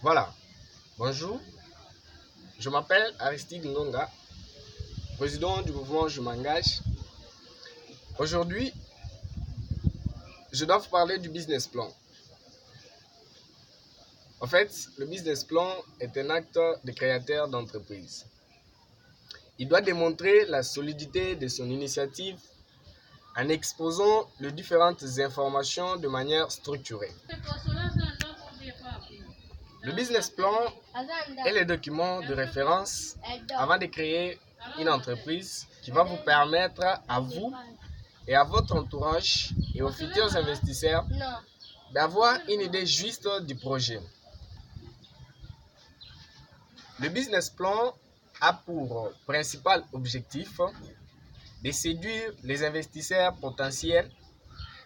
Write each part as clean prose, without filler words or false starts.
Voilà, bonjour, je m'appelle Aristide Nonga, président du mouvement Je m'engage. Aujourd'hui, je dois vous parler du business plan. En fait, le business plan est un acte de créateur d'entreprise. Il doit démontrer la solidité de son initiative en exposant les différentes informations de manière structurée. Le business plan est le document de référence avant de créer une entreprise qui va vous permettre à vous et à votre entourage et aux futurs investisseurs d'avoir une idée juste du projet. Le business plan a pour principal objectif de séduire les investisseurs potentiels.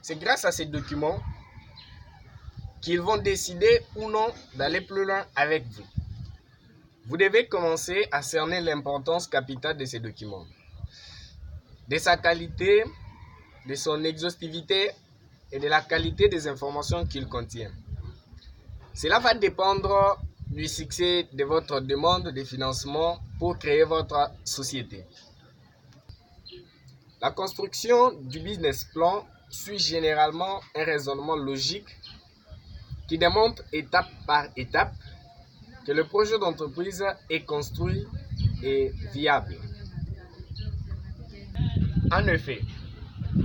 C'est grâce à ces documents qu'ils vont décider ou non d'aller plus loin avec vous. Vous devez commencer à cerner l'importance capitale de ces documents, de sa qualité, de son exhaustivité et de la qualité des informations qu'il contient. Cela va dépendre du succès de votre demande de financement pour créer votre société. La construction du business plan suit généralement un raisonnement logique qui démontre étape par étape que le projet d'entreprise est construit et viable. En effet,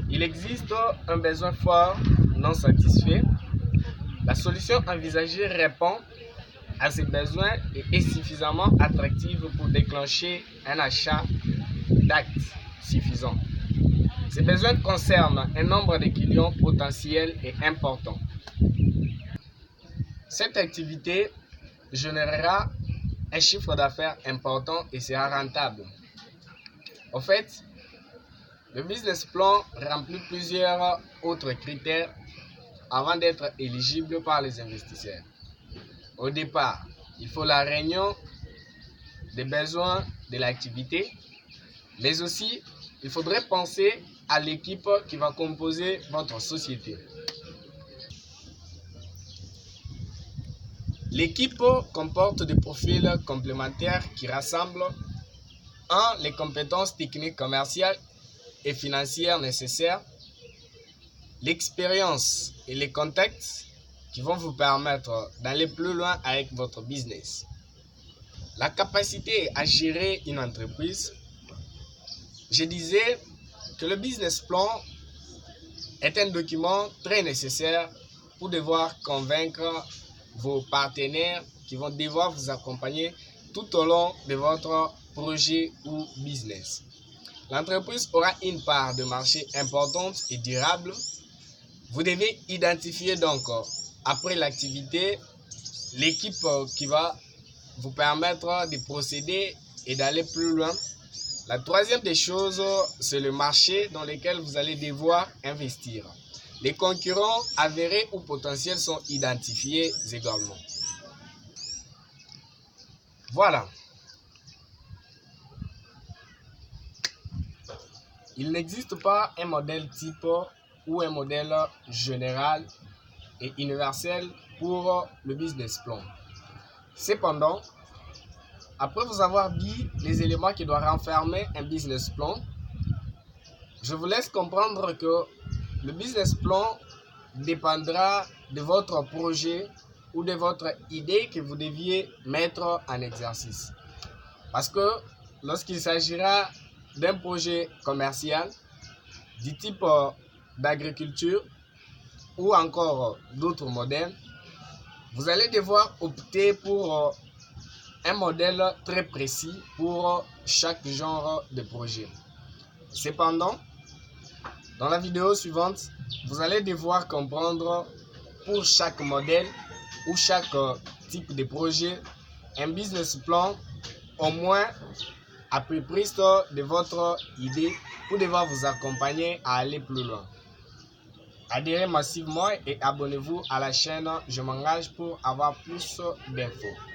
il existe un besoin fort non satisfait. La solution envisagée répond à ces besoins et est suffisamment attractive pour déclencher un achat d'actes suffisant. Ces besoins concernent un nombre de clients potentiels et important. Cette activité générera un chiffre d'affaires important et sera rentable. En fait, le business plan remplit plusieurs autres critères avant d'être éligible par les investisseurs. Au départ, il faut la réunion des besoins de l'activité, mais aussi il faudrait penser à l'équipe qui va composer votre société. L'équipe comporte des profils complémentaires qui rassemblent 1. Les compétences techniques, commerciales et financières nécessaires, l'expérience et les contacts qui vont vous permettre d'aller plus loin avec votre business. La capacité à gérer une entreprise. Je disais que le business plan est un document très nécessaire pour devoir convaincre vos partenaires qui vont devoir vous accompagner tout au long de votre projet ou business. L'entreprise aura une part de marché importante et durable. Vous devez identifier donc, après l'activité, l'équipe qui va vous permettre de procéder et d'aller plus loin. La troisième des choses, c'est le marché dans lequel vous allez devoir investir. Les concurrents avérés ou potentiels sont identifiés également. Voilà. Il n'existe pas un modèle type ou un modèle général et universel pour le business plan. Cependant, après vous avoir dit les éléments qui doivent renfermer un business plan, je vous laisse comprendre que le business plan dépendra de votre projet ou de votre idée que vous deviez mettre en exercice. Parce que lorsqu'il s'agira d'un projet commercial du type d'agriculture ou encore d'autres modèles, vous allez devoir opter pour un modèle très précis pour chaque genre de projet. Cependant, dans la vidéo suivante, vous allez devoir comprendre pour chaque modèle ou chaque type de projet un business plan au moins à peu près de votre idée pour devoir vous accompagner à aller plus loin. Adhérez massivement et abonnez-vous à la chaîne Je m'engage pour avoir plus d'infos.